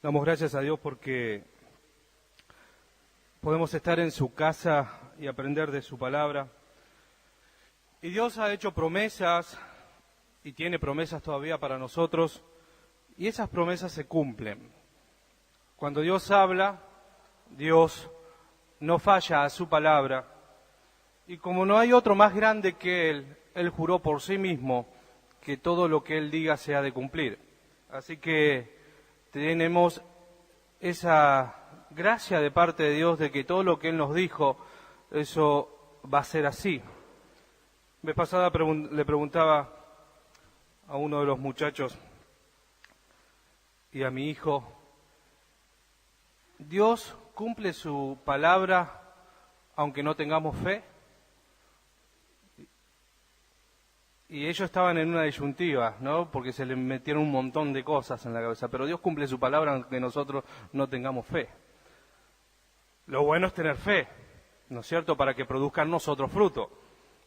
Damos gracias a Dios porque podemos estar en su casa y aprender de su palabra. Y Dios ha hecho promesas y tiene promesas todavía para nosotros, y esas promesas se cumplen. Cuando Dios habla, Dios no falla a su palabra, y como no hay otro más grande que Él juró por sí mismo que todo lo que Él diga se ha de cumplir. Así que tenemos esa gracia de parte de Dios de que todo lo que Él nos dijo, eso va a ser así. Vez pasada le preguntaba a uno de los muchachos y a mi hijo, ¿Dios cumple su palabra aunque no tengamos fe? Y ellos estaban en una disyuntiva, ¿no? Porque se les metieron un montón de cosas en la cabeza. Pero Dios cumple su palabra aunque nosotros no tengamos fe. Lo bueno es tener fe, ¿no es cierto? Para que produzca en nosotros fruto.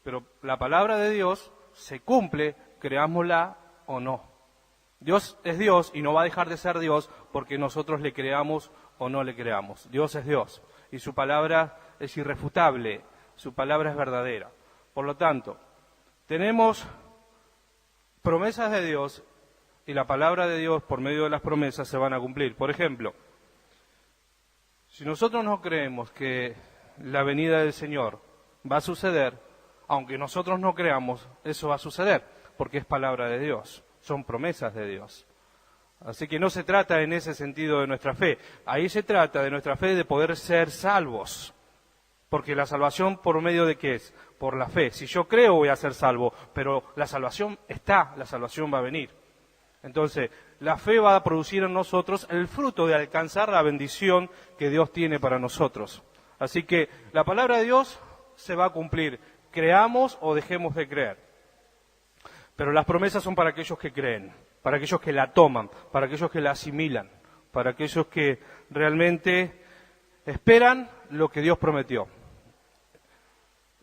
Pero la palabra de Dios se cumple, creámosla o no. Dios es Dios y no va a dejar de ser Dios porque nosotros le creamos o no le creamos. Dios es Dios y su palabra es irrefutable, su palabra es verdadera. Por lo tanto, tenemos promesas de Dios y la palabra de Dios por medio de las promesas se van a cumplir. Por ejemplo, si nosotros no creemos que la venida del Señor va a suceder, aunque nosotros no creamos, eso va a suceder, porque es palabra de Dios, son promesas de Dios. Así que no se trata en ese sentido de nuestra fe, ahí se trata de nuestra fe de poder ser salvos. Porque la salvación, ¿por medio de qué es? Por la fe. Si yo creo, voy a ser salvo, pero la salvación está, la salvación va a venir. Entonces, la fe va a producir en nosotros el fruto de alcanzar la bendición que Dios tiene para nosotros. Así que la palabra de Dios se va a cumplir, creamos o dejemos de creer. Pero las promesas son para aquellos que creen, para aquellos que la toman, para aquellos que la asimilan, para aquellos que realmente esperan lo que Dios prometió.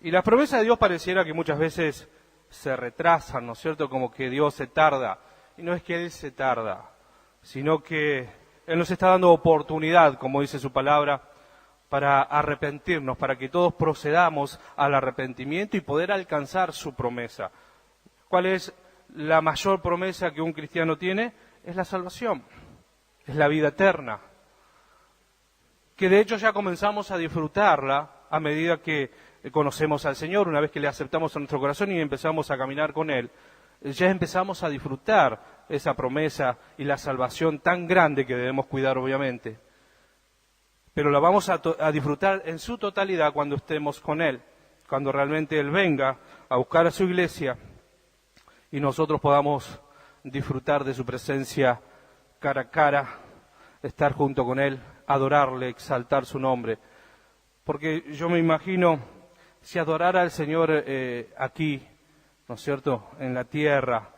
Y las promesas de Dios pareciera que muchas veces se retrasan, ¿no es cierto? Como que Dios se tarda. Y no es que Él se tarda, sino que Él nos está dando oportunidad, como dice su palabra, para arrepentirnos, para que todos procedamos al arrepentimiento y poder alcanzar su promesa. ¿Cuál es la mayor promesa que un cristiano tiene? Es la salvación, es la vida eterna. Que de hecho ya comenzamos a disfrutarla a medida que conocemos al Señor, una vez que le aceptamos en nuestro corazón y empezamos a caminar con Él, ya empezamos a disfrutar esa promesa y la salvación tan grande que debemos cuidar obviamente. Pero la vamos a disfrutar en su totalidad cuando estemos con Él, cuando realmente Él venga a buscar a su iglesia y nosotros podamos disfrutar de su presencia cara a cara, estar junto con Él, adorarle, exaltar su nombre. Porque yo me imagino, si adorara al Señor aquí, ¿no es cierto?, en la tierra,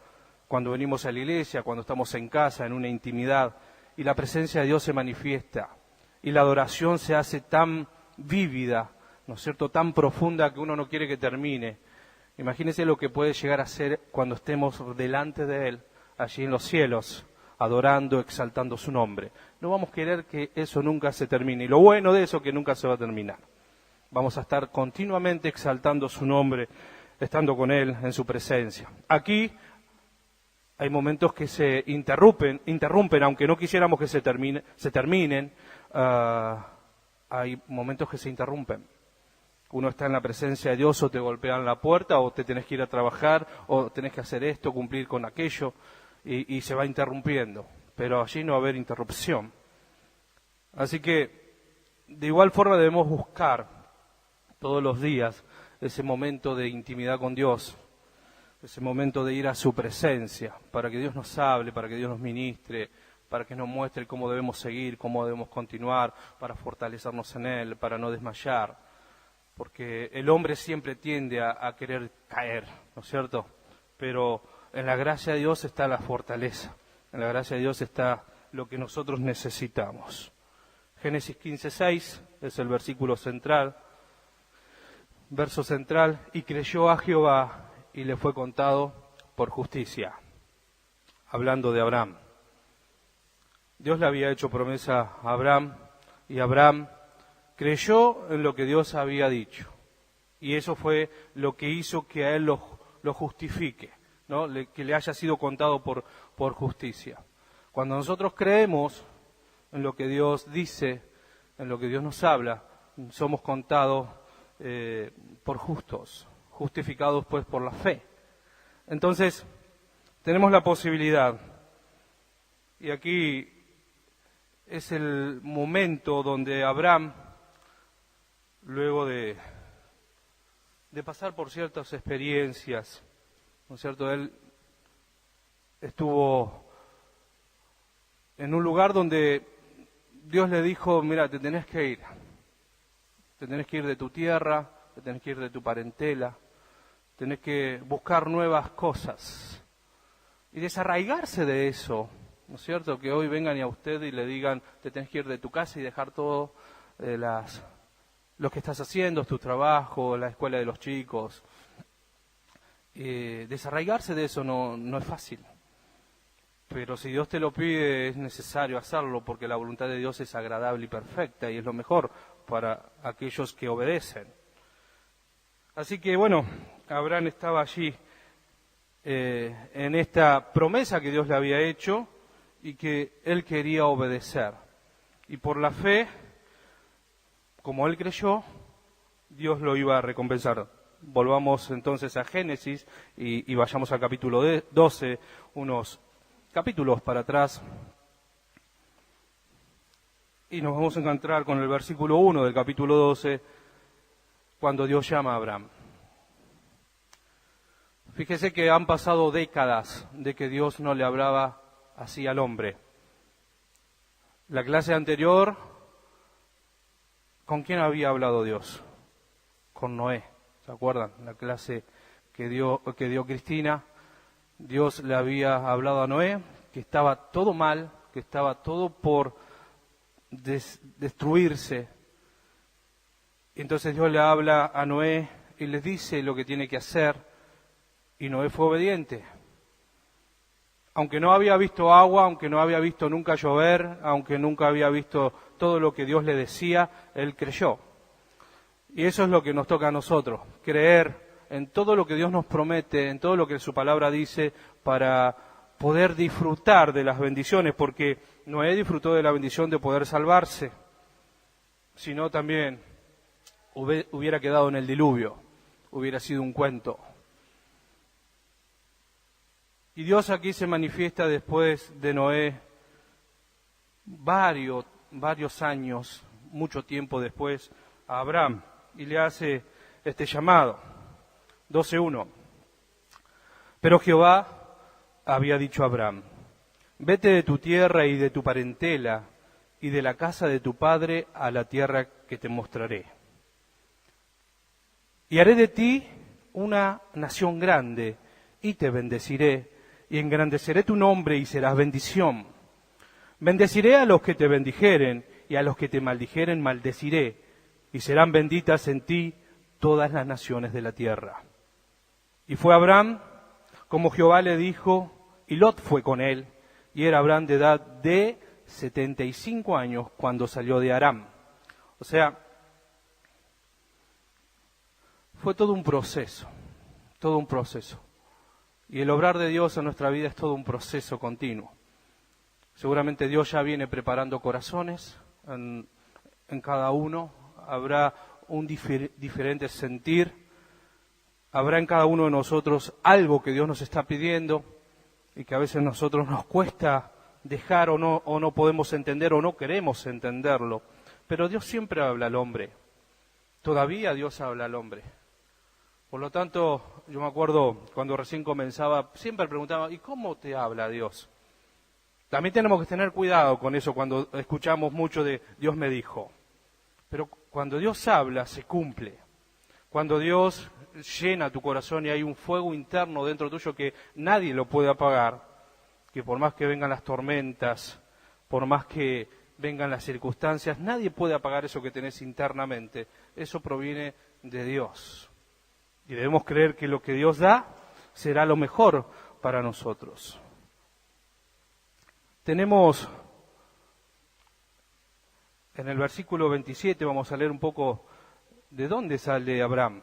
cuando venimos a la iglesia, cuando estamos en casa, en una intimidad, y la presencia de Dios se manifiesta, y la adoración se hace tan vívida, ¿no es cierto?, tan profunda que uno no quiere que termine. Imagínense lo que puede llegar a ser cuando estemos delante de Él, allí en los cielos, adorando, exaltando su nombre. No vamos a querer que eso nunca se termine. Y lo bueno de eso es que nunca se va a terminar. Vamos a estar continuamente exaltando su nombre, estando con Él en su presencia. Aquí hay momentos que se interrumpen, aunque no quisiéramos que se terminen, hay momentos que se interrumpen. Uno está en la presencia de Dios o te golpean la puerta o te tenés que ir a trabajar o tenés que hacer esto, cumplir con aquello y se va interrumpiendo. Pero allí no va a haber interrupción. Así que de igual forma debemos buscar todos los días ese momento de intimidad con Dios, ese momento de ir a su presencia, para que Dios nos hable, para que Dios nos ministre, para que nos muestre cómo debemos seguir, cómo debemos continuar, para fortalecernos en Él, para no desmayar, porque el hombre siempre tiende a querer caer, ¿no es cierto? Pero en la gracia de Dios está la fortaleza, en la gracia de Dios está lo que nosotros necesitamos. Génesis 15:6 es el versículo central, verso central, y creyó a Jehová y le fue contado por justicia, hablando de Abraham. Dios le había hecho promesa a Abraham y Abraham creyó en lo que Dios había dicho. Y eso fue lo que hizo que a él lo justifique, ¿no? Que le haya sido contado por justicia. Cuando nosotros creemos en lo que Dios dice, en lo que Dios nos habla, somos contados por justos, justificados pues por la fe. Entonces, tenemos la posibilidad, y aquí es el momento donde Abraham, luego de pasar por ciertas experiencias, ¿no es cierto? Él estuvo en un lugar donde Dios le dijo, mira, te tenés que ir de tu tierra, te tenés que ir de tu parentela, tenés que buscar nuevas cosas y desarraigarse de eso, ¿no es cierto? Que hoy vengan y a usted y le digan, te tenés que ir de tu casa y dejar todo lo que estás haciendo, tu trabajo, la escuela de los chicos. Desarraigarse de eso no es fácil. Pero si Dios te lo pide, es necesario hacerlo, porque la voluntad de Dios es agradable y perfecta, y es lo mejor para aquellos que obedecen. Así que bueno, Abraham estaba allí en esta promesa que Dios le había hecho, y que él quería obedecer. Y por la fe, como él creyó, Dios lo iba a recompensar. Volvamos entonces a Génesis y vayamos al capítulo 12, unos capítulos para atrás, y nos vamos a encontrar con el versículo 1 del capítulo 12, cuando Dios llama a Abraham. Fíjese que han pasado décadas de que Dios no le hablaba así al hombre. La clase anterior, ¿con quién había hablado Dios? Con Noé, ¿se acuerdan? La clase que dio Cristina. Dios le había hablado a Noé que estaba todo mal, que estaba todo por destruirse. Entonces Dios le habla a Noé y le dice lo que tiene que hacer, y Noé fue obediente. Aunque no había visto agua, aunque no había visto nunca llover, aunque nunca había visto todo lo que Dios le decía, él creyó. Y eso es lo que nos toca a nosotros, creer en todo lo que Dios nos promete, en todo lo que su palabra dice, para poder disfrutar de las bendiciones, porque Noé disfrutó de la bendición de poder salvarse, si no también hubiera quedado en el diluvio, hubiera sido un cuento. Y Dios aquí se manifiesta después de Noé varios años, mucho tiempo después, a Abraham, y le hace este llamado. 12:1. Pero Jehová había dicho a Abraham, vete de tu tierra y de tu parentela y de la casa de tu padre a la tierra que te mostraré. Y haré de ti una nación grande y te bendeciré y engrandeceré tu nombre y serás bendición. Bendeciré a los que te bendijeren y a los que te maldijeren maldeciré y serán benditas en ti todas las naciones de la tierra. Y fue Abraham como Jehová le dijo, y Lot fue con él, y era Abraham de edad de 75 años cuando salió de Aram. O sea, fue todo un proceso. Y el obrar de Dios en nuestra vida es todo un proceso continuo. Seguramente Dios ya viene preparando corazones en cada uno. Habrá un diferente sentir. Habrá en cada uno de nosotros algo que Dios nos está pidiendo y que a veces nosotros nos cuesta dejar o no podemos entender o no queremos entenderlo. Pero Dios siempre habla al hombre. Todavía Dios habla al hombre. Por lo tanto, yo me acuerdo cuando recién comenzaba, siempre preguntaba, ¿y cómo te habla Dios? También tenemos que tener cuidado con eso cuando escuchamos mucho de Dios me dijo. Pero cuando Dios habla, se cumple. Cuando Dios llena tu corazón y hay un fuego interno dentro tuyo que nadie lo puede apagar, que por más que vengan las tormentas, por más que vengan las circunstancias, nadie puede apagar eso que tenés internamente. Eso proviene de Dios. Y debemos creer que lo que Dios da será lo mejor para nosotros. Tenemos En el versículo 27 vamos a leer un poco de dónde sale Abraham.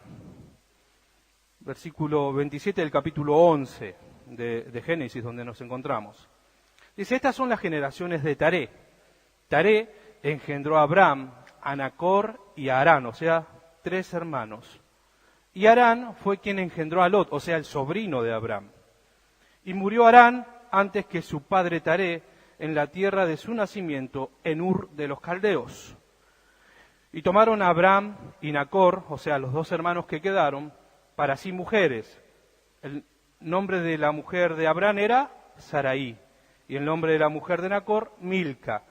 Versículo 27 del capítulo 11 de Génesis, donde nos encontramos. Dice, estas son las generaciones de Taré. Taré engendró a Abraham, a Nacor y a Harán, o sea, 3 hermanos. Y Harán fue quien engendró a Lot, o sea, el sobrino de Abraham. Y murió Harán antes que su padre Taré en la tierra de su nacimiento, en Ur de los Caldeos. Y tomaron a Abraham y Nacor, o sea, los 2 hermanos que quedaron, para sí mujeres. El nombre de la mujer de Abraham era Sarai, y el nombre de la mujer de Nacor, Milca,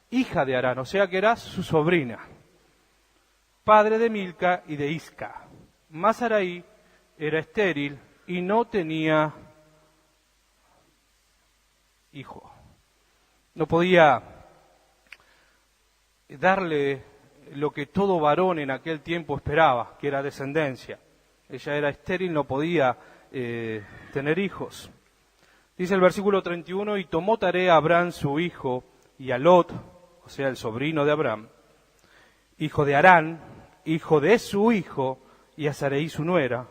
hija de Harán, o sea que era su sobrina, padre de Milca y de Isca. Mas Sarai era estéril y no tenía hijo. No podía darle lo que todo varón en aquel tiempo esperaba, que era descendencia. Ella era estéril, no podía tener hijos. Dice el versículo 31, y tomó Taré a Abraham su hijo, y a Lot, o sea, el sobrino de Abraham, hijo de Harán, hijo de su hijo, y a Sarai su nuera,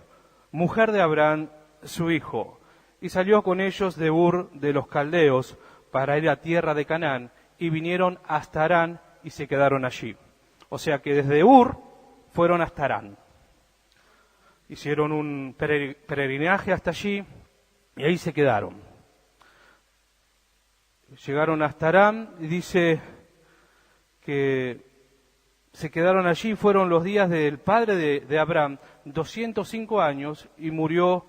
mujer de Abraham su hijo, y salió con ellos de Ur de los Caldeos para ir a tierra de Canaán, y vinieron hasta Harán y se quedaron allí. O sea que desde Ur fueron hasta Harán. Hicieron un peregrinaje hasta allí y ahí se quedaron. Llegaron hasta Harán y dice que se quedaron allí, fueron los días del padre de Abraham, 205 años, y murió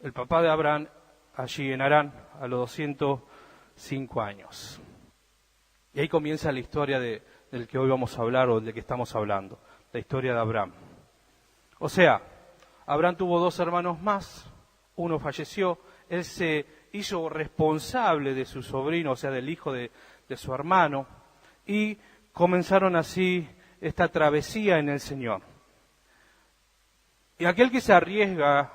el papá de Abraham allí en Harán a los 205 años. Y ahí comienza la historia del que hoy vamos a hablar o del que estamos hablando, la historia de Abraham. O sea, Abraham tuvo 2 hermanos más, uno falleció, él se hizo responsable de su sobrino, o sea, del hijo de su hermano, y comenzaron así esta travesía en el Señor. Y aquel que se arriesga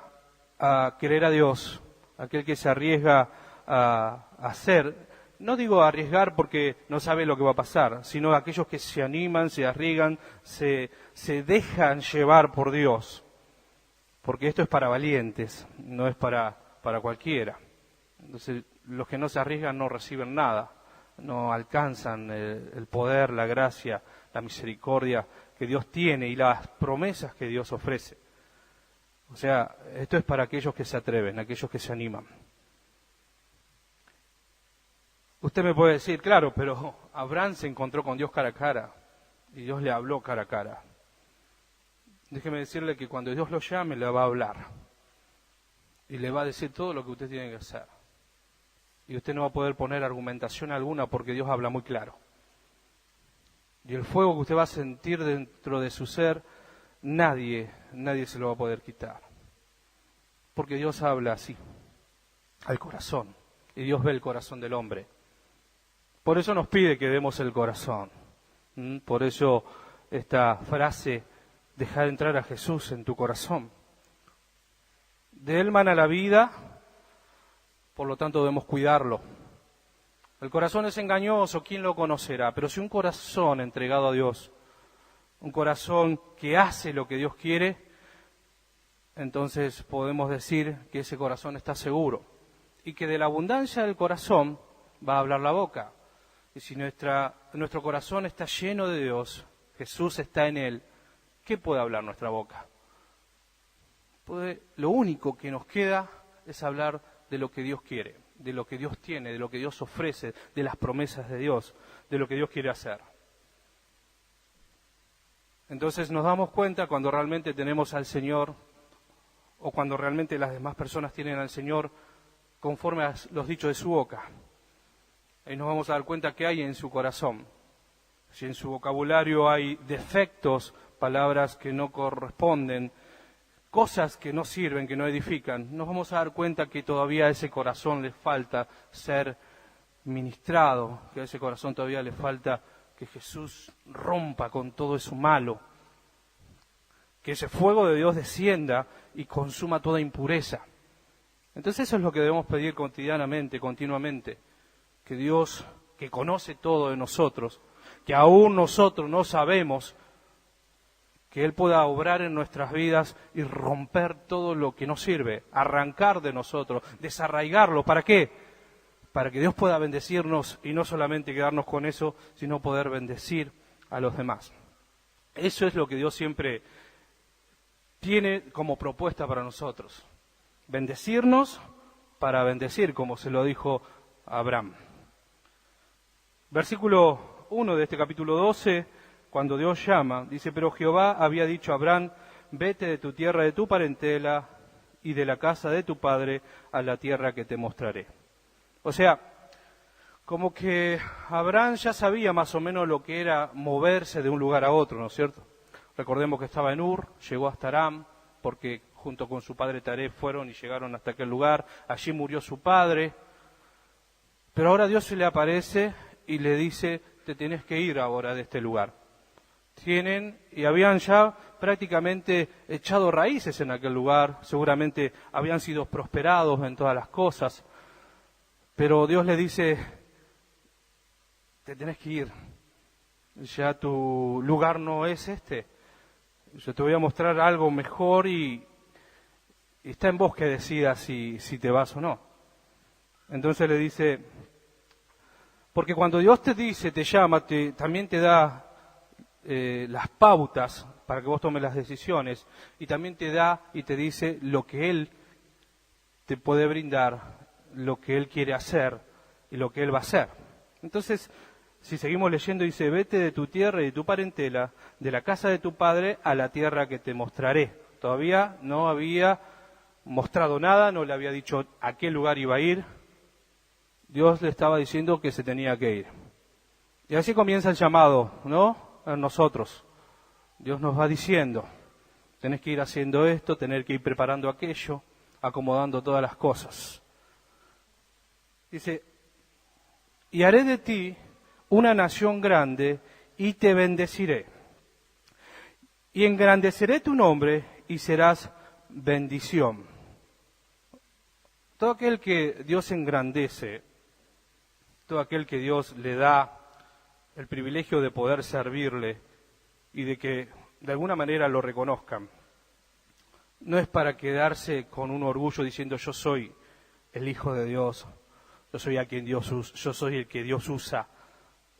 a querer a Dios, aquel que se arriesga a hacer, no digo arriesgar porque no sabe lo que va a pasar, sino aquellos que se animan, se arriesgan, se dejan llevar por Dios. Porque esto es para valientes, no es para cualquiera. Entonces, los que no se arriesgan no reciben nada, no alcanzan el poder, la gracia, la misericordia que Dios tiene y las promesas que Dios ofrece. O sea, esto es para aquellos que se atreven, aquellos que se animan. Usted me puede decir, claro, pero Abraham se encontró con Dios cara a cara y Dios le habló cara a cara. Déjeme decirle que cuando Dios lo llame, le va a hablar y le va a decir todo lo que usted tiene que hacer. Y usted no va a poder poner argumentación alguna porque Dios habla muy claro. Y el fuego que usted va a sentir dentro de su ser, nadie se lo va a poder quitar. Porque Dios habla así, al corazón. Y Dios ve el corazón del hombre. Por eso nos pide que demos el corazón. Por eso esta frase, deja entrar a Jesús en tu corazón. De Él mana la vida, por lo tanto debemos cuidarlo. El corazón es engañoso, ¿quién lo conocerá? Pero si un corazón entregado a Dios, un corazón que hace lo que Dios quiere, entonces podemos decir que ese corazón está seguro. Y que de la abundancia del corazón va a hablar la boca. Y si nuestro corazón está lleno de Dios, Jesús está en él, ¿qué puede hablar nuestra boca? Lo único que nos queda es hablar de lo que Dios quiere, de lo que Dios tiene, de lo que Dios ofrece, de las promesas de Dios, de lo que Dios quiere hacer. Entonces nos damos cuenta cuando realmente tenemos al Señor o cuando realmente las demás personas tienen al Señor conforme a los dichos de su boca. Ahí nos vamos a dar cuenta que hay en su corazón. Si en su vocabulario hay defectos, palabras que no corresponden, cosas que no sirven, que no edifican, nos vamos a dar cuenta que todavía a ese corazón le falta ser ministrado, que a ese corazón todavía le falta que Jesús rompa con todo eso malo, que ese fuego de Dios descienda y consuma toda impureza. Entonces eso es lo que debemos pedir cotidianamente, continuamente, que Dios, que conoce todo de nosotros, que aún nosotros no sabemos, que Él pueda obrar en nuestras vidas y romper todo lo que nos sirve, arrancar de nosotros, desarraigarlo. ¿Para qué? Para que Dios pueda bendecirnos y no solamente quedarnos con eso, sino poder bendecir a los demás. Eso es lo que Dios siempre tiene como propuesta para nosotros. Bendecirnos para bendecir, como se lo dijo a Abraham. Versículo 1 de este capítulo 12, cuando Dios llama, dice: pero Jehová había dicho a Abraham, vete de tu tierra, de tu parentela y de la casa de tu padre a la tierra que te mostraré. O sea, como que Abraham ya sabía más o menos lo que era moverse de un lugar a otro, ¿no es cierto? Recordemos que estaba en Ur, llegó hasta Aram, porque junto con su padre Taré fueron y llegaron hasta aquel lugar. Allí murió su padre. Pero ahora Dios se le aparece y le dice: te tenés que ir ahora de este lugar. Y habían ya prácticamente echado raíces en aquel lugar, seguramente habían sido prosperados en todas las cosas. Pero Dios le dice: te tenés que ir. Ya tu lugar no es este. Yo te voy a mostrar algo mejor y está en vos que decidas si te vas o no. Entonces le dice, porque cuando Dios te dice, te llama, también te da las pautas para que vos tomes las decisiones, y también te da y te dice lo que Él te puede brindar, lo que Él quiere hacer y lo que Él va a hacer. Entonces, si seguimos leyendo, dice: vete de tu tierra y de tu parentela, de la casa de tu padre, a la tierra que te mostraré. Todavía no había mostrado nada, no le había dicho a qué lugar iba a ir. Dios le estaba diciendo que se tenía que ir. Y así comienza el llamado, ¿no? A nosotros. Dios nos va diciendo: tenés que ir haciendo esto, tener que ir preparando aquello, acomodando todas las cosas. Dice: y haré de ti una nación grande y te bendeciré. Y engrandeceré tu nombre y serás bendición. Todo aquel que Dios engrandece, todo aquel que Dios le da el privilegio de poder servirle y de que de alguna manera lo reconozcan, no es para quedarse con un orgullo diciendo: yo soy el Hijo de Dios, yo soy a quien Dios usa, yo soy el que Dios usa.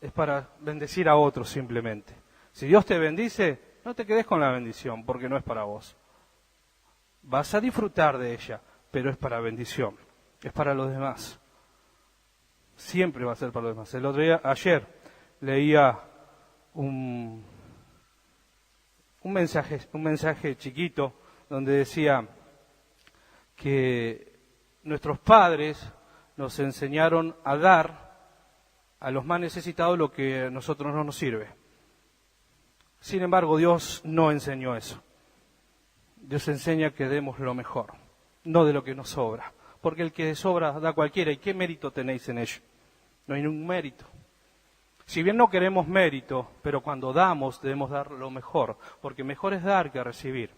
Es para bendecir a otros simplemente. Si Dios te bendice, no te quedes con la bendición, porque no es para vos. Vas a disfrutar de ella, pero es para bendición, es para los demás. Siempre va a ser para los demás. Ayer leía un mensaje chiquito donde decía que nuestros padres nos enseñaron a dar a los más necesitados lo que a nosotros no nos sirve. Sin embargo, Dios no enseñó eso. Dios enseña que demos lo mejor, no de lo que nos sobra. Porque el que sobra da cualquiera. ¿Y qué mérito tenéis en ello? No hay ningún mérito. Si bien no queremos mérito, pero cuando damos debemos dar lo mejor, porque mejor es dar que recibir.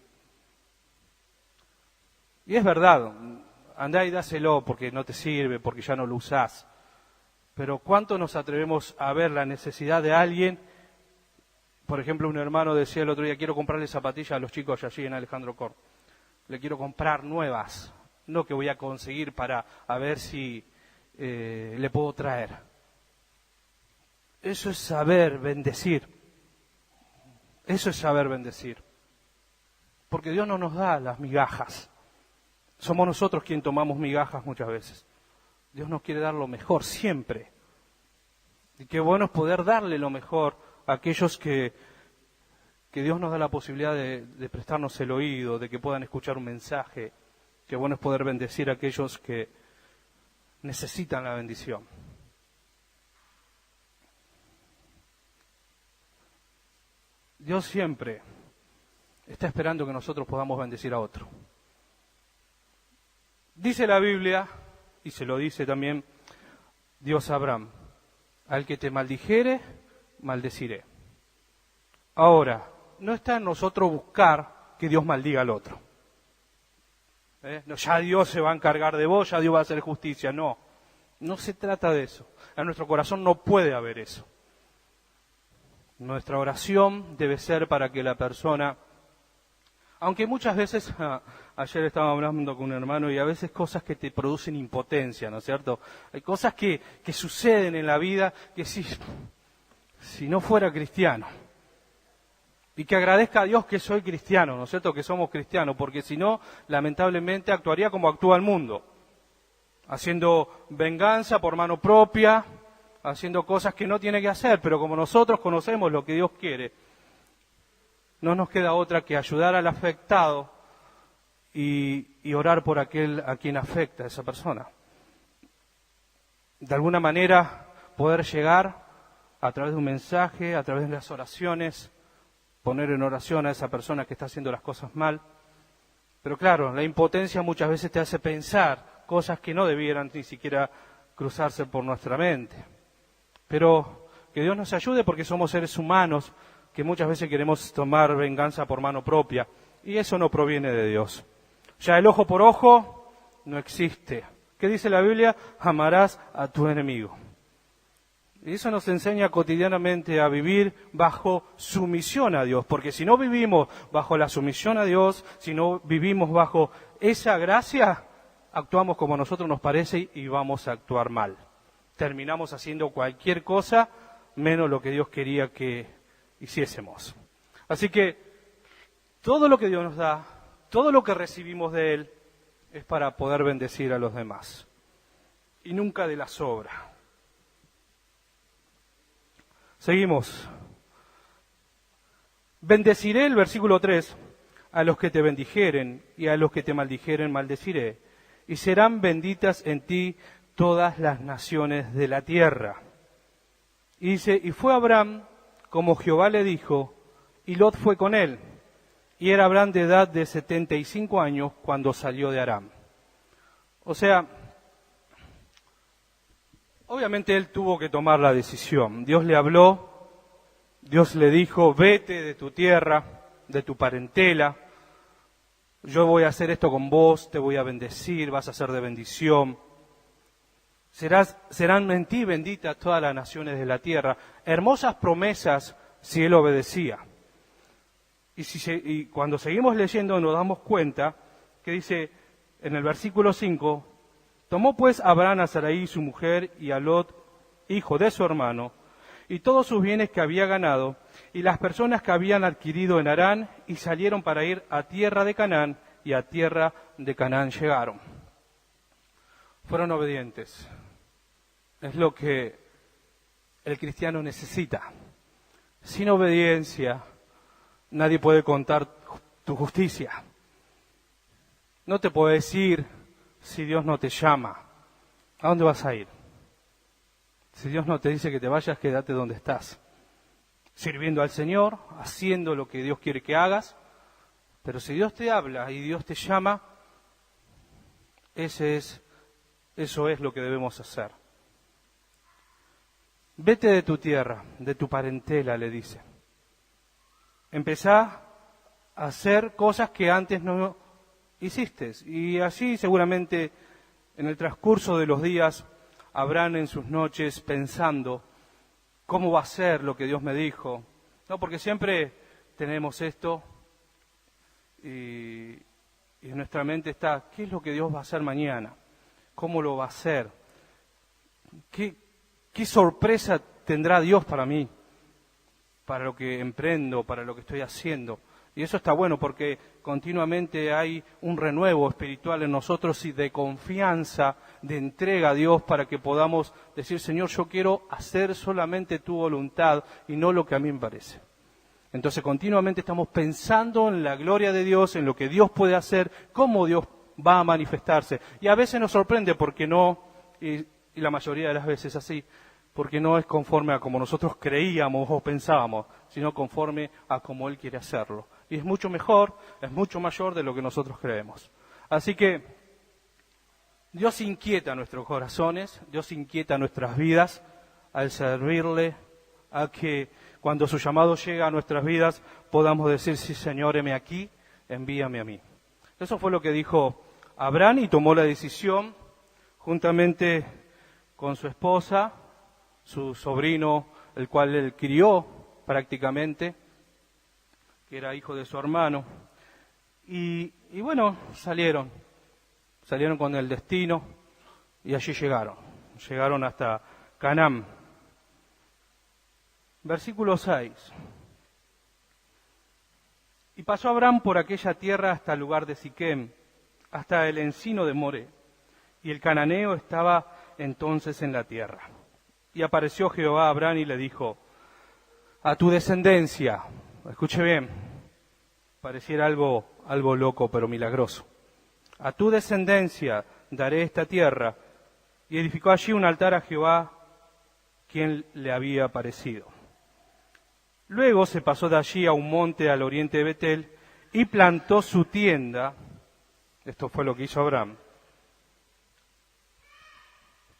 Y es verdad, andá y dáselo porque no te sirve, porque ya no lo usás. Pero ¿cuánto nos atrevemos a ver la necesidad de alguien? Por ejemplo, un hermano decía el otro día: quiero comprarle zapatillas a los chicos allí en Alejandro Cor. Le quiero comprar nuevas, no que voy a conseguir para a ver si le puedo traer. Eso es saber bendecir. Eso es saber bendecir. Porque Dios no nos da las migajas. Somos nosotros quienes tomamos migajas muchas veces. Dios nos quiere dar lo mejor siempre. Y qué bueno es poder darle lo mejor a aquellos que Dios nos da la posibilidad de prestarnos el oído, de que puedan escuchar un mensaje. Qué bueno es poder bendecir a aquellos que necesitan la bendición. Dios siempre está esperando que nosotros podamos bendecir a otro. Dice la Biblia, y se lo dice también Dios a Abraham: al que te maldijere, maldeciré. Ahora, no está en nosotros buscar que Dios maldiga al otro. No, ya Dios se va a encargar de vos, ya Dios va a hacer justicia. No se trata de eso. En nuestro corazón no puede haber eso. Nuestra oración debe ser para que la persona, aunque muchas veces, ayer estaba hablando con un hermano y a veces cosas que te producen impotencia, ¿no es cierto? Hay cosas que suceden en la vida que si no fuera cristiano, y que agradezca a Dios que soy cristiano, ¿no es cierto? Que somos cristianos, porque si no, lamentablemente actuaría como actúa el mundo, haciendo venganza por mano propia, haciendo cosas que no tiene que hacer, pero como nosotros conocemos lo que Dios quiere, no nos queda otra que ayudar al afectado y orar por aquel a quien afecta a esa persona. De alguna manera poder llegar a través de un mensaje, a través de las oraciones, poner en oración a esa persona que está haciendo las cosas mal. Pero claro, la impotencia muchas veces te hace pensar cosas que no debieran ni siquiera cruzarse por nuestra mente. Pero que Dios nos ayude porque somos seres humanos que muchas veces queremos tomar venganza por mano propia y eso no proviene de Dios. Ya el ojo por ojo no existe. ¿Qué dice la Biblia? Amarás a tu enemigo. Y eso nos enseña cotidianamente a vivir bajo sumisión a Dios, porque si no vivimos bajo la sumisión a Dios, si no vivimos bajo esa gracia, actuamos como a nosotros nos parece y vamos a actuar mal. Terminamos haciendo cualquier cosa menos lo que Dios quería que hiciésemos. Así que todo lo que Dios nos da, todo lo que recibimos de Él, es para poder bendecir a los demás. Y nunca de la sobra. Seguimos. Bendeciré, el versículo 3, a los que te bendijeren y a los que te maldijeren maldeciré. Y serán benditas en ti todas las naciones de la tierra. Y dice, y fue Abraham como Jehová le dijo, y Lot fue con él. Y era Abraham de edad de 75 años cuando salió de Aram. O sea, obviamente él tuvo que tomar la decisión. Dios le habló, Dios le dijo, vete de tu tierra, de tu parentela, yo voy a hacer esto con vos, te voy a bendecir, vas a ser de bendición. Serán en ti benditas todas las naciones de la tierra. Hermosas promesas si él obedecía. Y cuando seguimos leyendo nos damos cuenta que dice en el versículo 5, tomó pues Abraham a Sarai su mujer y a Lot, hijo de su hermano, y todos sus bienes que había ganado, y las personas que habían adquirido en Harán, y salieron para ir a tierra de Canaán, y a tierra de Canaán llegaron. Fueron obedientes. Es lo que el cristiano necesita. Sin obediencia, nadie puede contar tu justicia. No te puedes ir si Dios no te llama. ¿A dónde vas a ir? Si Dios no te dice que te vayas, quédate donde estás. Sirviendo al Señor, haciendo lo que Dios quiere que hagas. Pero si Dios te habla y Dios te llama, eso es lo que debemos hacer. Vete de tu tierra, de tu parentela, le dice. Empezá a hacer cosas que antes no hiciste. Y así seguramente en el transcurso de los días habrán en sus noches pensando cómo va a ser lo que Dios me dijo. No, porque siempre tenemos esto y en nuestra mente está, ¿qué es lo que Dios va a hacer mañana? ¿Cómo lo va a hacer? ¿Qué sorpresa tendrá Dios para mí? Para lo que emprendo, para lo que estoy haciendo. Y eso está bueno porque continuamente hay un renuevo espiritual en nosotros y de confianza, de entrega a Dios para que podamos decir, Señor, yo quiero hacer solamente tu voluntad y no lo que a mí me parece. Entonces continuamente estamos pensando en la gloria de Dios, en lo que Dios puede hacer, cómo Dios va a manifestarse. Y a veces nos sorprende porque no, y la mayoría de las veces así, porque no es conforme a como nosotros creíamos o pensábamos, sino conforme a como Él quiere hacerlo. Y es mucho mejor, es mucho mayor de lo que nosotros creemos. Así que Dios inquieta nuestros corazones, Dios inquieta nuestras vidas al servirle, a que cuando su llamado llega a nuestras vidas podamos decir, sí Señor, heme aquí, envíame a mí. Eso fue lo que dijo Abraham y tomó la decisión juntamente con su esposa, su sobrino, el cual él crió, prácticamente, que era hijo de su hermano. Y bueno, salieron con el destino y allí llegaron hasta Canaán. Versículo 6. Y pasó Abraham por aquella tierra hasta el lugar de Siquem, hasta el encino de More, y el cananeo estaba entonces en la tierra. Y apareció Jehová a Abraham y le dijo: a tu descendencia, escuche bien, pareciera algo loco pero milagroso, a tu descendencia daré esta tierra. Y edificó allí un altar a Jehová, quien le había aparecido. Luego se pasó de allí a un monte al oriente de Betel y plantó su tienda. Esto fue lo que hizo Abraham.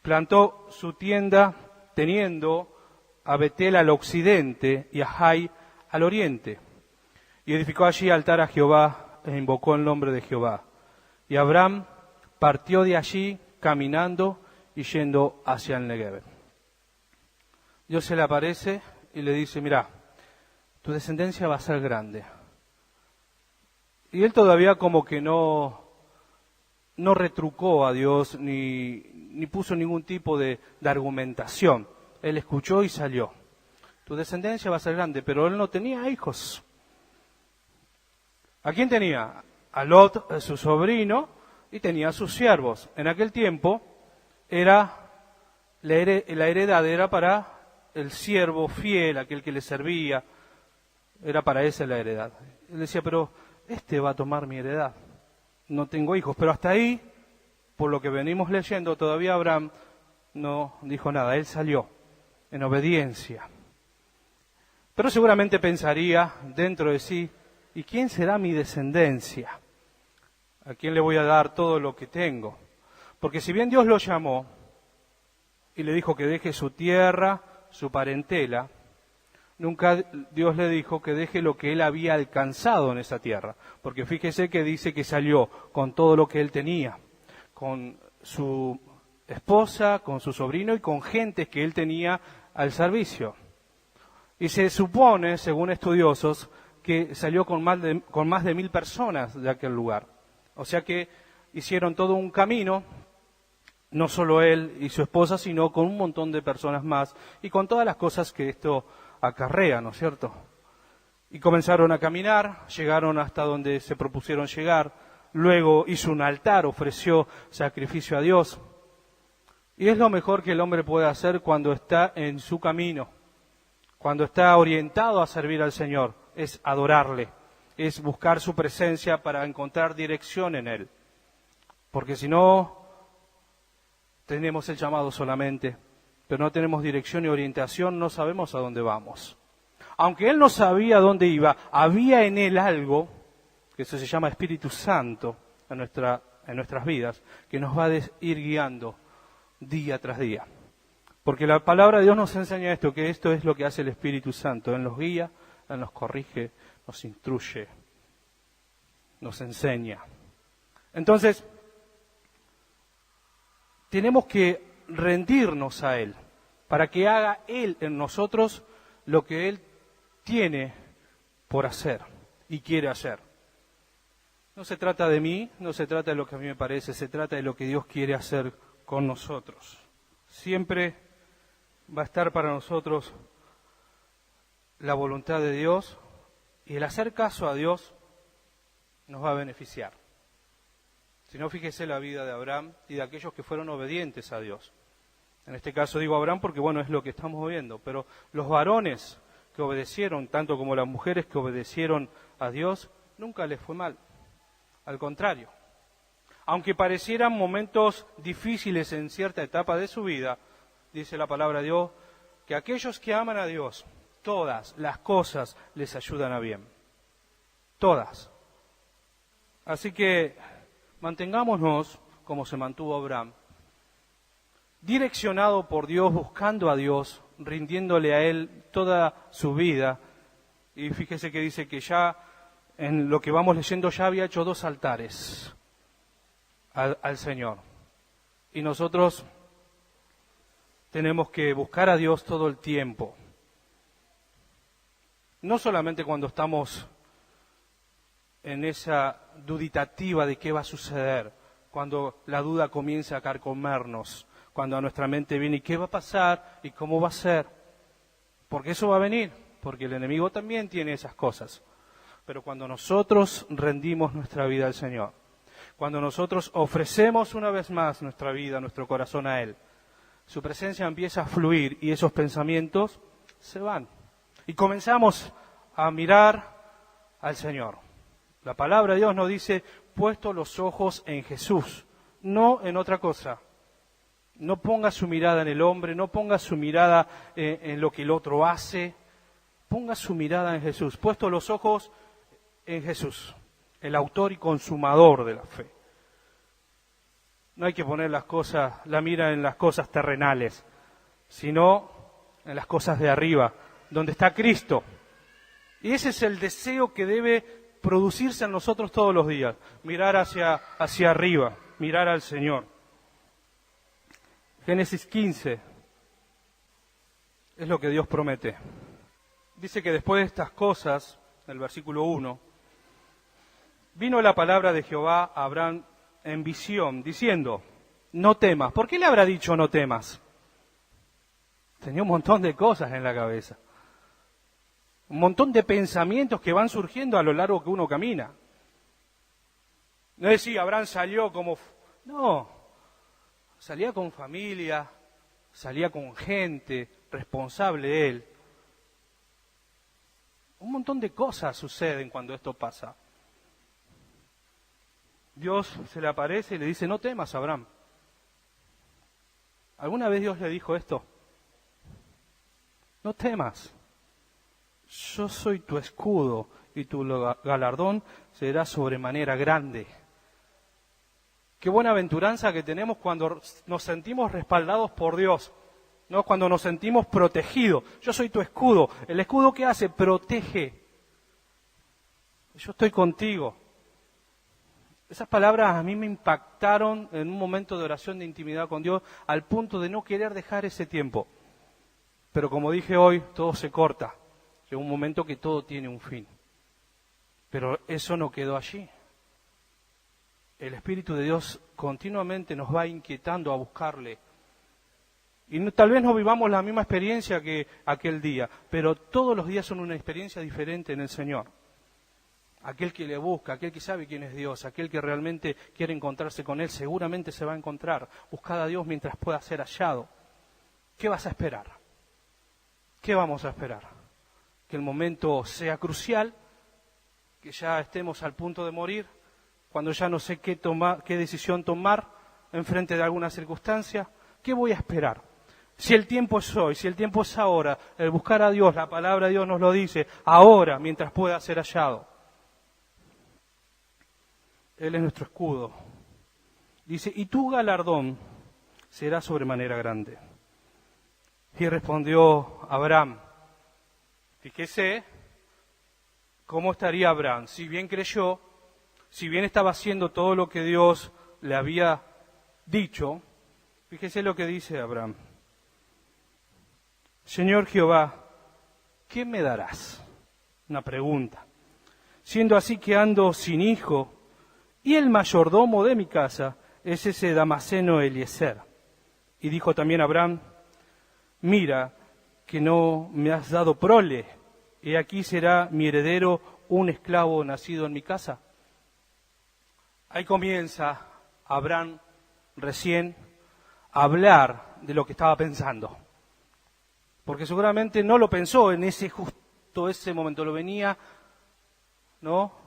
Plantó su tienda teniendo a Betel al occidente y a Jai al oriente. Y edificó allí altar a Jehová e invocó el nombre de Jehová. Y Abraham partió de allí caminando y yendo hacia el Negev. Dios se le aparece y le dice: mira, tu descendencia va a ser grande. Y él todavía como que no retrucó a Dios ni puso ningún tipo de argumentación. Él escuchó y salió. Tu descendencia va a ser grande, pero él no tenía hijos. ¿A quién tenía? A Lot, su sobrino, y tenía a sus siervos. En aquel tiempo la heredad era para el siervo fiel, aquel que le servía, era para ese la heredad. Él decía: pero este va a tomar mi heredad. No tengo hijos. Pero hasta ahí, por lo que venimos leyendo, todavía Abraham no dijo nada. Él salió en obediencia. Pero seguramente pensaría dentro de sí: ¿y quién será mi descendencia? ¿A quién le voy a dar todo lo que tengo? Porque si bien Dios lo llamó y le dijo que deje su tierra, su parentela, nunca Dios le dijo que deje lo que él había alcanzado en esa tierra. Porque fíjese que dice que salió con todo lo que él tenía, con su esposa, con su sobrino y con gente que él tenía al servicio. Y se supone, según estudiosos, que salió con más de 1,000 personas de aquel lugar. O sea que hicieron todo un camino, no solo él y su esposa, sino con un montón de personas más y con todas las cosas que esto acarrea, ¿no es cierto? Y comenzaron a caminar, llegaron hasta donde se propusieron llegar, luego hizo un altar, ofreció sacrificio a Dios. Y es lo mejor que el hombre puede hacer cuando está en su camino, cuando está orientado a servir al Señor, es adorarle, es buscar su presencia para encontrar dirección en Él. Porque si no, tenemos el llamado solamente, pero no tenemos dirección y orientación, no sabemos a dónde vamos. Aunque él no sabía a dónde iba, había en él algo, que eso se llama Espíritu Santo en nuestras vidas, que nos va a ir guiando día tras día. Porque la palabra de Dios nos enseña esto, que esto es lo que hace el Espíritu Santo. Él nos guía, Él nos corrige, nos instruye, nos enseña. Entonces, tenemos que rendirnos a Él, para que haga Él en nosotros lo que Él tiene por hacer y quiere hacer. No se trata de mí, no se trata de lo que a mí me parece, se trata de lo que Dios quiere hacer con nosotros. Siempre va a estar para nosotros la voluntad de Dios, y el hacer caso a Dios nos va a beneficiar. Si no, fíjese la vida de Abraham y de aquellos que fueron obedientes a Dios. En este caso digo Abraham porque, bueno, es lo que estamos viendo. Pero los varones que obedecieron, tanto como las mujeres que obedecieron a Dios, nunca les fue mal. Al contrario. Aunque parecieran momentos difíciles en cierta etapa de su vida, dice la palabra de Dios, que aquellos que aman a Dios, todas las cosas les ayudan a bien. Todas. Así que mantengámonos como se mantuvo Abraham, direccionado por Dios, buscando a Dios, rindiéndole a Él toda su vida. Y fíjese que dice que ya, en lo que vamos leyendo, ya había hecho 2 altares al Señor. Y nosotros tenemos que buscar a Dios todo el tiempo. No solamente cuando estamos en esa duditativa de qué va a suceder, cuando la duda comienza a carcomernos, cuando a nuestra mente viene ¿y qué va a pasar? ¿Y cómo va a ser? Porque eso va a venir, porque el enemigo también tiene esas cosas. Pero cuando nosotros rendimos nuestra vida al Señor, cuando nosotros ofrecemos una vez más nuestra vida, nuestro corazón a Él, su presencia empieza a fluir y esos pensamientos se van. Y comenzamos a mirar al Señor. La palabra de Dios nos dice, puesto los ojos en Jesús, no en otra cosa. No ponga su mirada en el hombre, no ponga su mirada en lo que el otro hace. Ponga su mirada en Jesús, puesto los ojos en Jesús, el autor y consumador de la fe. No hay que poner la mira en las cosas terrenales, sino en las cosas de arriba, donde está Cristo. Y ese es el deseo que debe producirse en nosotros todos los días, mirar hacia arriba, mirar al Señor. Génesis 15 es lo que Dios promete. Dice que después de estas cosas, en el versículo 1, vino la palabra de Jehová a Abraham en visión, diciendo, no temas. ¿Por qué le habrá dicho no temas? Tenía un montón de cosas en la cabeza. Un montón de pensamientos que van surgiendo a lo largo que uno camina. No es decir, Abraham salió como... No, salía con familia, salía con gente, responsable él. Un montón de cosas suceden cuando esto pasa. Dios se le aparece y le dice, no temas, Abraham. ¿Alguna vez Dios le dijo esto? No temas. Yo soy tu escudo y tu galardón será sobremanera grande. Qué buena aventuranza que tenemos cuando nos sentimos respaldados por Dios, ¿no? Cuando nos sentimos protegidos. Yo soy tu escudo. ¿El escudo qué hace? Protege. Yo estoy contigo. Esas palabras a mí me impactaron en un momento de oración de intimidad con Dios al punto de no querer dejar ese tiempo. Pero como dije hoy, todo se corta. Llega un momento que todo tiene un fin. Pero eso no quedó allí. El Espíritu de Dios continuamente nos va inquietando a buscarle. Y tal vez no vivamos la misma experiencia que aquel día, pero todos los días son una experiencia diferente en el Señor. Aquel que le busca, aquel que sabe quién es Dios, aquel que realmente quiere encontrarse con Él, seguramente se va a encontrar. Buscad a Dios mientras pueda ser hallado. ¿Qué vas a esperar? ¿Qué vamos a esperar? Que el momento sea crucial, que ya estemos al punto de morir, cuando ya no sé qué decisión tomar en frente de alguna circunstancia. ¿Qué voy a esperar? Si el tiempo es hoy, si el tiempo es ahora, el buscar a Dios, la palabra de Dios nos lo dice, ahora, mientras pueda ser hallado. Él es nuestro escudo. Dice, y tu galardón será sobremanera grande. Y respondió Abraham, fíjese cómo estaría Abraham. Si bien creyó, si bien estaba haciendo todo lo que Dios le había dicho, fíjese lo que dice Abraham. Señor Jehová, ¿qué me darás? Una pregunta. Siendo así que ando sin hijo, y el mayordomo de mi casa es ese Damaseno Eliezer. Y dijo también Abraham, mira que no me has dado prole, y aquí será mi heredero un esclavo nacido en mi casa. Ahí comienza Abraham recién a hablar de lo que estaba pensando. Porque seguramente no lo pensó en ese momento, lo venía, ¿no?,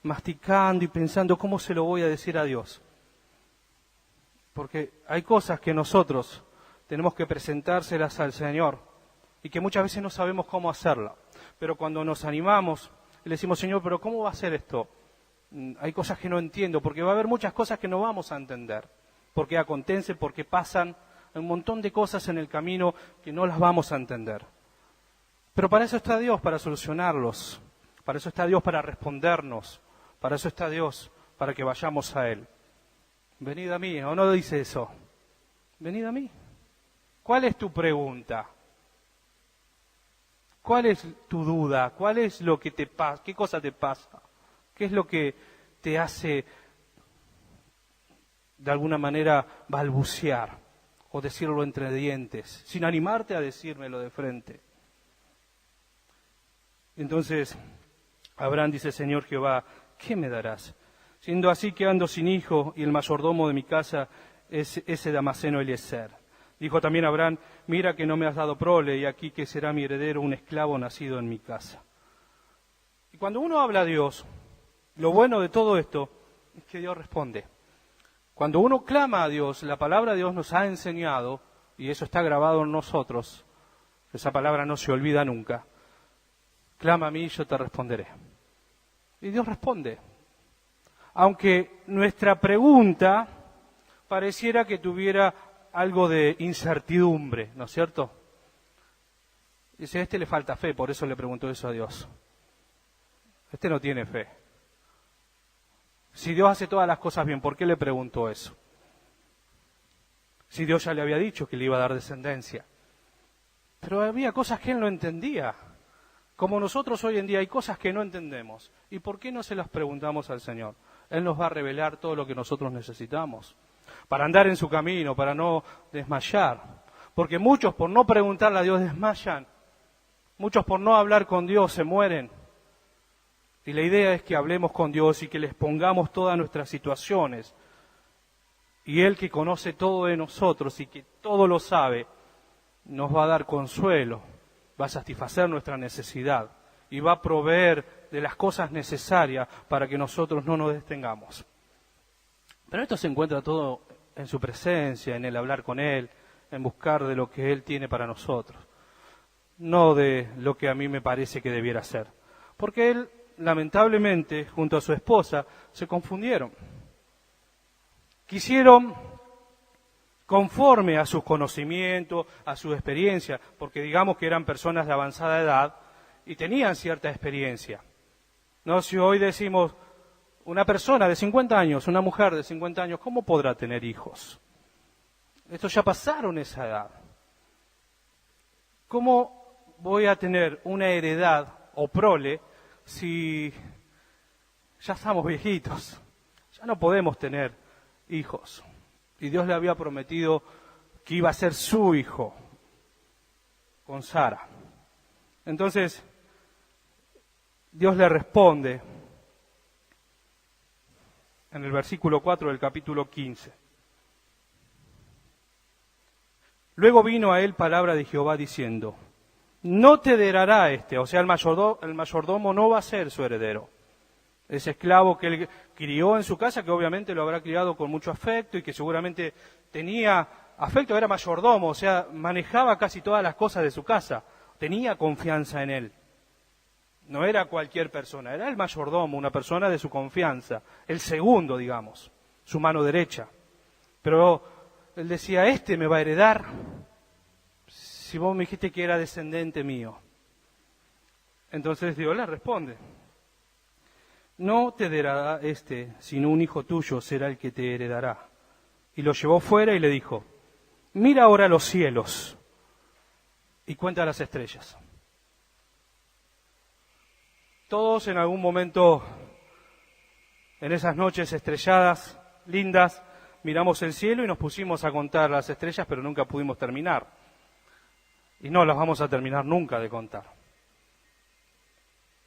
masticando y pensando cómo se lo voy a decir a Dios. Porque hay cosas que nosotros tenemos que presentárselas al Señor y que muchas veces no sabemos cómo hacerla. Pero cuando nos animamos y le decimos, Señor, ¿pero cómo va a ser esto? Hay cosas que no entiendo, porque va a haber muchas cosas que no vamos a entender. Porque acontecen, porque pasan un montón de cosas en el camino que no las vamos a entender. Pero para eso está Dios, para solucionarlos. Para eso está Dios, para respondernos. Para eso está Dios, para que vayamos a Él. Venid a mí, ¿o no dice eso? Venid a mí. ¿Cuál es tu pregunta? ¿Cuál es tu duda? ¿Cuál es lo que te pasa? ¿Qué cosa te pasa? ¿Qué es lo que te hace, de alguna manera, balbucear o decirlo entre dientes, sin animarte a decírmelo de frente? Entonces, Abraham dice: Señor Jehová, ¿qué me darás? Siendo así que ando sin hijo y el mayordomo de mi casa es ese Damaseno Eliezer. Dijo también Abraham: mira que no me has dado prole, y aquí que será mi heredero un esclavo nacido en mi casa. Y cuando uno habla a Dios, lo bueno de todo esto es que Dios responde. Cuando uno clama a Dios, la palabra de Dios nos ha enseñado, y eso está grabado en nosotros, esa palabra no se olvida nunca: clama a mí y yo te responderé. Y Dios responde. Aunque nuestra pregunta pareciera que tuviera algo de incertidumbre, ¿no es cierto? Dice: a este le falta fe, por eso le preguntó eso a Dios. Este no tiene fe. Si Dios hace todas las cosas bien, ¿por qué le preguntó eso? Si Dios ya le había dicho que le iba a dar descendencia. Pero había cosas que él no entendía. Como nosotros hoy en día hay cosas que no entendemos. ¿Y por qué no se las preguntamos al Señor? Él nos va a revelar todo lo que nosotros necesitamos para andar en su camino, para no desmayar. Porque muchos por no preguntarle a Dios desmayan. Muchos por no hablar con Dios se mueren. Y la idea es que hablemos con Dios y que les pongamos todas nuestras situaciones. Y Él, que conoce todo de nosotros y que todo lo sabe, nos va a dar consuelo, va a satisfacer nuestra necesidad y va a proveer de las cosas necesarias para que nosotros no nos detengamos. Pero esto se encuentra todo en su presencia, en el hablar con Él, en buscar de lo que Él tiene para nosotros, no de lo que a mí me parece que debiera ser. Porque Él, lamentablemente, junto a su esposa, se confundieron. Quisieron, conforme a sus conocimientos, a su experiencia, porque digamos que eran personas de avanzada edad y tenían cierta experiencia. No, si hoy decimos, una persona de 50 años, una mujer de 50 años, ¿cómo podrá tener hijos? Estos ya pasaron esa edad. ¿Cómo voy a tener una heredad o prole si ya estamos viejitos? Ya no podemos tener hijos. Y Dios le había prometido que iba a ser su hijo con Sara. Entonces, Dios le responde en el versículo 4 del capítulo 15. Luego vino a él palabra de Jehová diciendo: no te heredará este, o sea, el mayordomo no va a ser su heredero. Ese esclavo que él crió en su casa, que obviamente lo habrá criado con mucho afecto y que seguramente tenía afecto, era mayordomo, o sea, manejaba casi todas las cosas de su casa, tenía confianza en él. No era cualquier persona, era el mayordomo, una persona de su confianza, el segundo, digamos, su mano derecha. Pero él decía: este me va a heredar si vos me dijiste que era descendiente mío. Entonces Dios le responde: no te heredará este, sino un hijo tuyo será el que te heredará. Y lo llevó fuera y le dijo: mira ahora los cielos y cuenta las estrellas. Todos en algún momento, en esas noches estrelladas, lindas, miramos el cielo y nos pusimos a contar las estrellas, pero nunca pudimos terminar. Y no las vamos a terminar nunca de contar.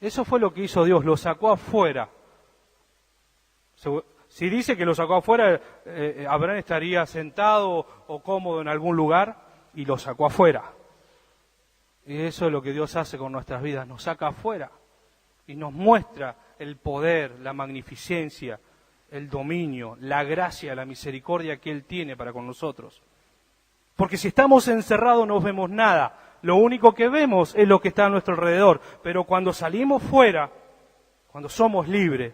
Eso fue lo que hizo Dios, lo sacó afuera. Si dice que lo sacó afuera, Abraham estaría sentado o cómodo en algún lugar y lo sacó afuera. Y eso es lo que Dios hace con nuestras vidas, nos saca afuera y nos muestra el poder, la magnificencia, el dominio, la gracia, la misericordia que Él tiene para con nosotros. Porque si estamos encerrados no vemos nada, lo único que vemos es lo que está a nuestro alrededor, pero cuando salimos fuera, cuando somos libres,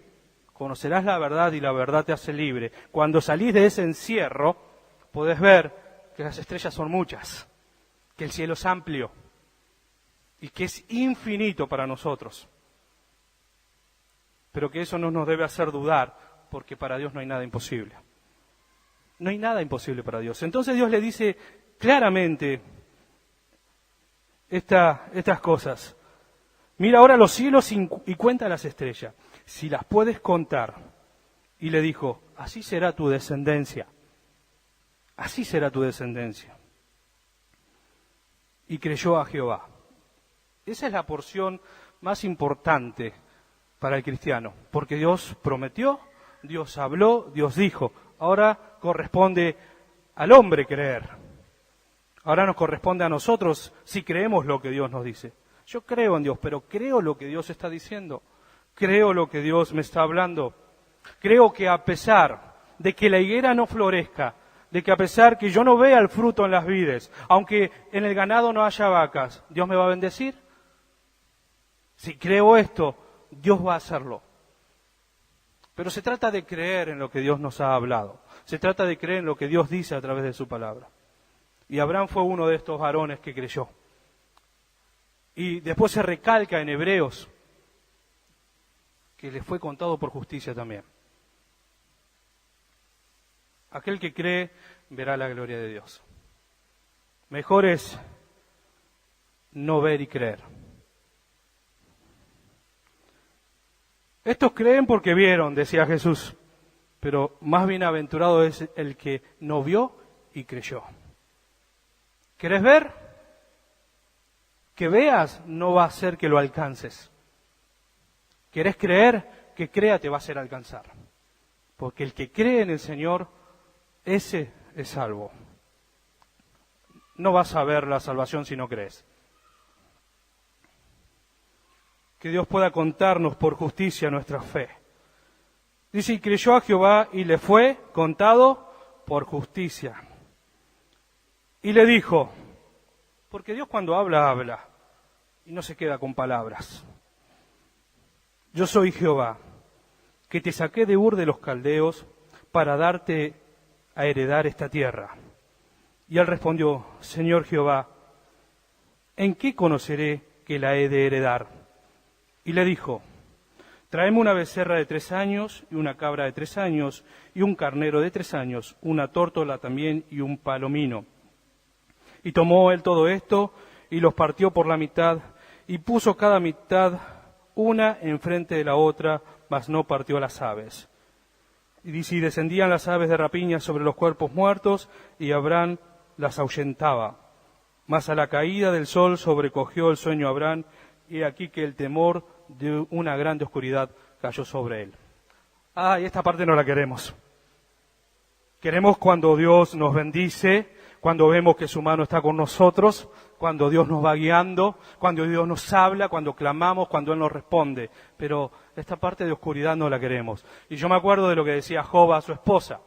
conocerás la verdad y la verdad te hace libre. Cuando salís de ese encierro, podés ver que las estrellas son muchas, que el cielo es amplio y que es infinito para nosotros. Pero que eso no nos debe hacer dudar, porque para Dios no hay nada imposible. No hay nada imposible para Dios. Entonces Dios le dice claramente: estas cosas. Mira ahora los cielos y cuenta las estrellas, si las puedes contar. Y le dijo, así será tu descendencia. Así será tu descendencia. Y creyó a Jehová. Esa es la porción más importante para el cristiano, porque Dios prometió, Dios habló, Dios dijo. Ahora corresponde al hombre creer. Ahora nos corresponde a nosotros si creemos lo que Dios nos dice. Yo creo en Dios, pero creo lo que Dios está diciendo. Creo lo que Dios me está hablando. Creo que a pesar de que la higuera no florezca, de que a pesar que yo no vea el fruto en las vides, aunque en el ganado no haya vacas, ¿Dios me va a bendecir? Si creo esto, Dios va a hacerlo. Pero se trata de creer en lo que Dios nos ha hablado. Se trata de creer en lo que Dios dice a través de su palabra. Y Abraham fue uno de estos varones que creyó. Y después se recalca en Hebreos que le fue contado por justicia también. Aquel que cree verá la gloria de Dios. Mejor es no ver y creer. Estos creen porque vieron, decía Jesús, pero más bienaventurado es el que no vio y creyó. ¿Querés ver? Que veas no va a hacer que lo alcances. ¿Querés creer? Que crea te va a hacer alcanzar. Porque el que cree en el Señor, ese es salvo. No vas a ver la salvación si no crees. Que Dios pueda contarnos por justicia nuestra fe. Dice, y creyó a Jehová y le fue contado por justicia. Y le dijo, porque Dios cuando habla, habla, y no se queda con palabras. Yo soy Jehová, que te saqué de Ur de los Caldeos para darte a heredar esta tierra. Y él respondió, Señor Jehová, ¿en qué conoceré que la he de heredar? Y le dijo, tráeme una becerra de 3 años y una cabra de 3 años y un carnero de 3 años, una tórtola también y un palomino. Y tomó él todo esto y los partió por la mitad y puso cada mitad una enfrente de la otra, mas no partió las aves. Y dice, y descendían las aves de rapiña sobre los cuerpos muertos y Abraham las ahuyentaba. Mas a la caída del sol sobrecogió el sueño a Abraham y aquí que el temor de una grande oscuridad cayó sobre él. Y esta parte no la queremos. Queremos cuando Dios nos bendice, cuando vemos que su mano está con nosotros, cuando Dios nos va guiando, cuando Dios nos habla, cuando clamamos, cuando Él nos responde. Pero esta parte de oscuridad no la queremos. Y yo me acuerdo de lo que decía Job a su esposa.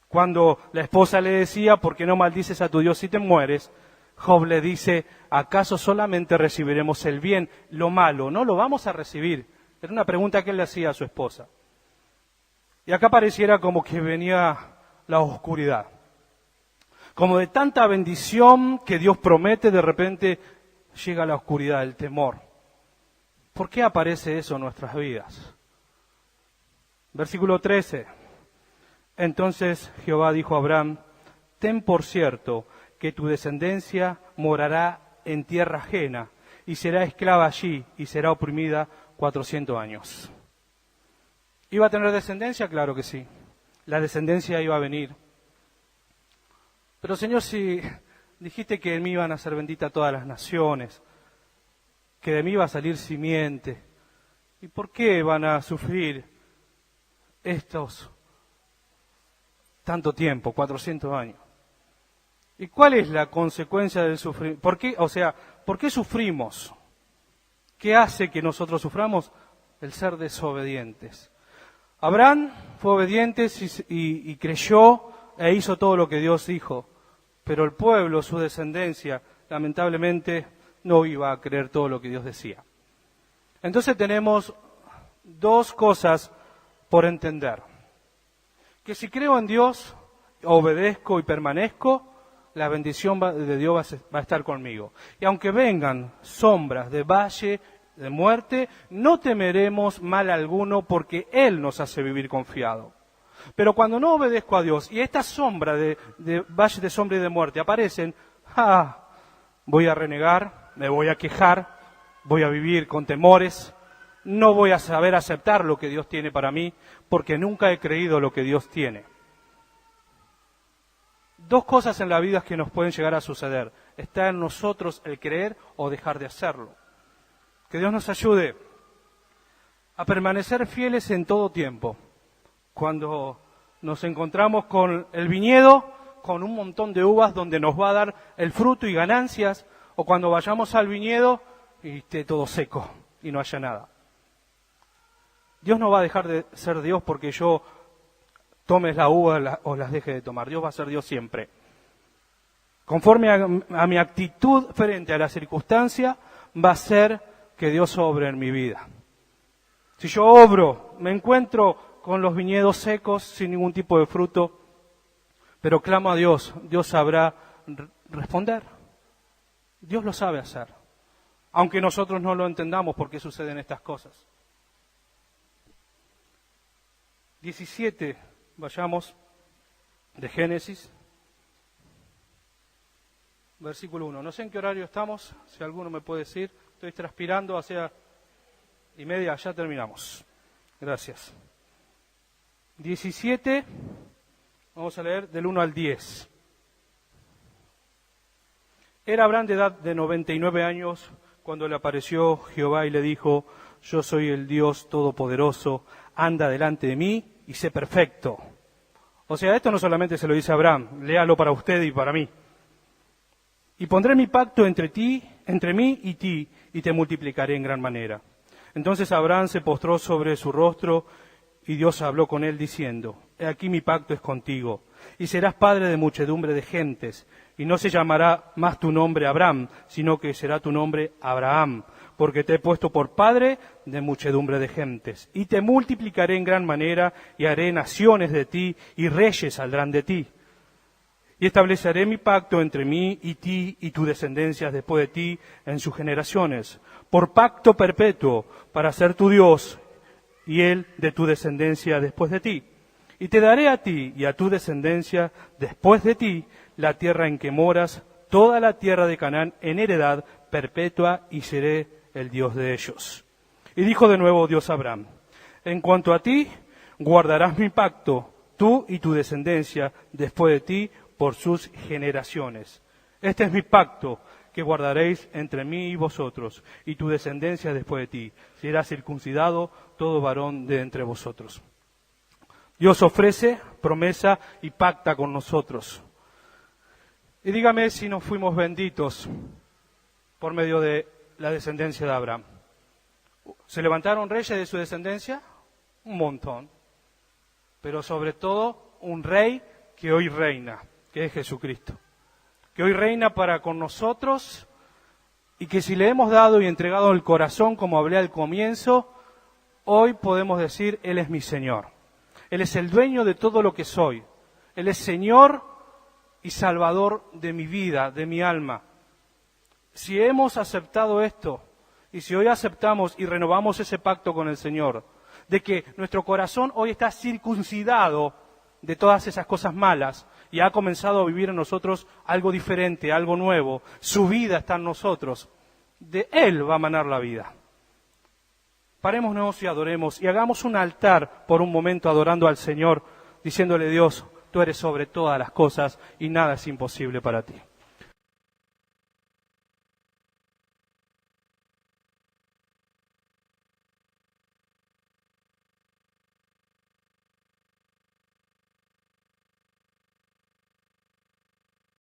Cuando la esposa le decía, ¿por qué no maldices a tu Dios si te mueres? Job le dice, ¿acaso solamente recibiremos el bien? Lo malo, ¿no lo vamos a recibir? Era una pregunta que él le hacía a su esposa. Y acá pareciera como que venía la oscuridad. Como de tanta bendición que Dios promete, de repente llega la oscuridad, el temor. ¿Por qué aparece eso en nuestras vidas? Versículo 13. Entonces Jehová dijo a Abraham, ten por cierto que tu descendencia morará en tierra ajena y será esclava allí y será oprimida 400 años. ¿Iba a tener descendencia? Claro que sí. La descendencia iba a venir. Pero Señor, si dijiste que en mí iban a ser benditas todas las naciones, que de mí iba a salir simiente, ¿y por qué van a sufrir estos tanto tiempo, 400 años? ¿Y cuál es la consecuencia del sufrimiento? ¿Por qué sufrimos? ¿Qué hace que nosotros suframos? El ser desobedientes. Abraham fue obediente y creyó e hizo todo lo que Dios dijo, pero el pueblo, su descendencia, lamentablemente no iba a creer todo lo que Dios decía. Entonces tenemos 2 cosas por entender. Que si creo en Dios, obedezco y permanezco, la bendición de Dios va a estar conmigo. Y aunque vengan sombras de valle, de muerte, no temeremos mal alguno porque Él nos hace vivir confiado. Pero cuando no obedezco a Dios y estas sombras de valle de sombra y de muerte aparecen, voy a renegar, me voy a quejar, voy a vivir con temores, no voy a saber aceptar lo que Dios tiene para mí, porque nunca he creído lo que Dios tiene. Dos cosas en la vida que nos pueden llegar a suceder. Está en nosotros el creer o dejar de hacerlo. Que Dios nos ayude a permanecer fieles en todo tiempo. Cuando nos encontramos con el viñedo, con un montón de uvas donde nos va a dar el fruto y ganancias, o cuando vayamos al viñedo y esté todo seco y no haya nada. Dios no va a dejar de ser Dios porque yo tome la uva o las deje de tomar. Dios va a ser Dios siempre. Conforme a mi actitud frente a la circunstancia, va a ser que Dios obre en mi vida. Si yo obro, me encuentro con los viñedos secos, sin ningún tipo de fruto, pero clamo a Dios, Dios sabrá responder. Dios lo sabe hacer, aunque nosotros no lo entendamos por qué suceden estas cosas. 17, vayamos, de Génesis, versículo 1. No sé en qué horario estamos, si alguno me puede decir. Estoy transpirando hacia 1:30, ya terminamos. Gracias. 17, vamos a leer del 1 al 10. Era Abraham de edad de 99 años cuando le apareció Jehová y le dijo: yo soy el Dios Todopoderoso, anda delante de mí y sé perfecto. O sea, esto no solamente se lo dice a Abraham, léalo para usted y para mí. Y pondré mi pacto entre mí y ti, y te multiplicaré en gran manera. Entonces Abraham se postró sobre su rostro, y Dios habló con él diciendo: he aquí mi pacto es contigo, y serás padre de muchedumbre de gentes, y no se llamará más tu nombre Abraham, sino que será tu nombre Abraham, porque te he puesto por padre de muchedumbre de gentes. Y te multiplicaré en gran manera, y haré naciones de ti, y reyes saldrán de ti. Y estableceré mi pacto entre mí y ti y tu descendencia después de ti en sus generaciones, por pacto perpetuo, para ser tu Dios y él de tu descendencia después de ti. Y te daré a ti y a tu descendencia después de ti la tierra en que moras, toda la tierra de Canaán en heredad perpetua, y seré el Dios de ellos. Y dijo de nuevo Dios a Abraham: en cuanto a ti, guardarás mi pacto, tú y tu descendencia después de ti, por sus generaciones. Este es mi pacto que guardaréis entre mí y vosotros, y tu descendencia después de ti. Será circuncidado todo varón de entre vosotros. Dios ofrece promesa y pacta con nosotros. Y dígame si no fuimos benditos por medio de la descendencia de Abraham. ¿Se levantaron reyes de su descendencia? Un montón. Pero sobre todo un rey que hoy reina, que es Jesucristo, que hoy reina para con nosotros, y que si le hemos dado y entregado el corazón, como hablé al comienzo, hoy podemos decir: Él es mi Señor. Él es el dueño de todo lo que soy. Él es Señor y Salvador de mi vida, de mi alma. Si hemos aceptado esto, y si hoy aceptamos y renovamos ese pacto con el Señor, de que nuestro corazón hoy está circuncidado de todas esas cosas malas, y ha comenzado a vivir en nosotros algo diferente, algo nuevo. Su vida está en nosotros. De Él va a manar la vida. Parémonos y adoremos, y hagamos un altar por un momento adorando al Señor, diciéndole: Dios, tú eres sobre todas las cosas y nada es imposible para ti.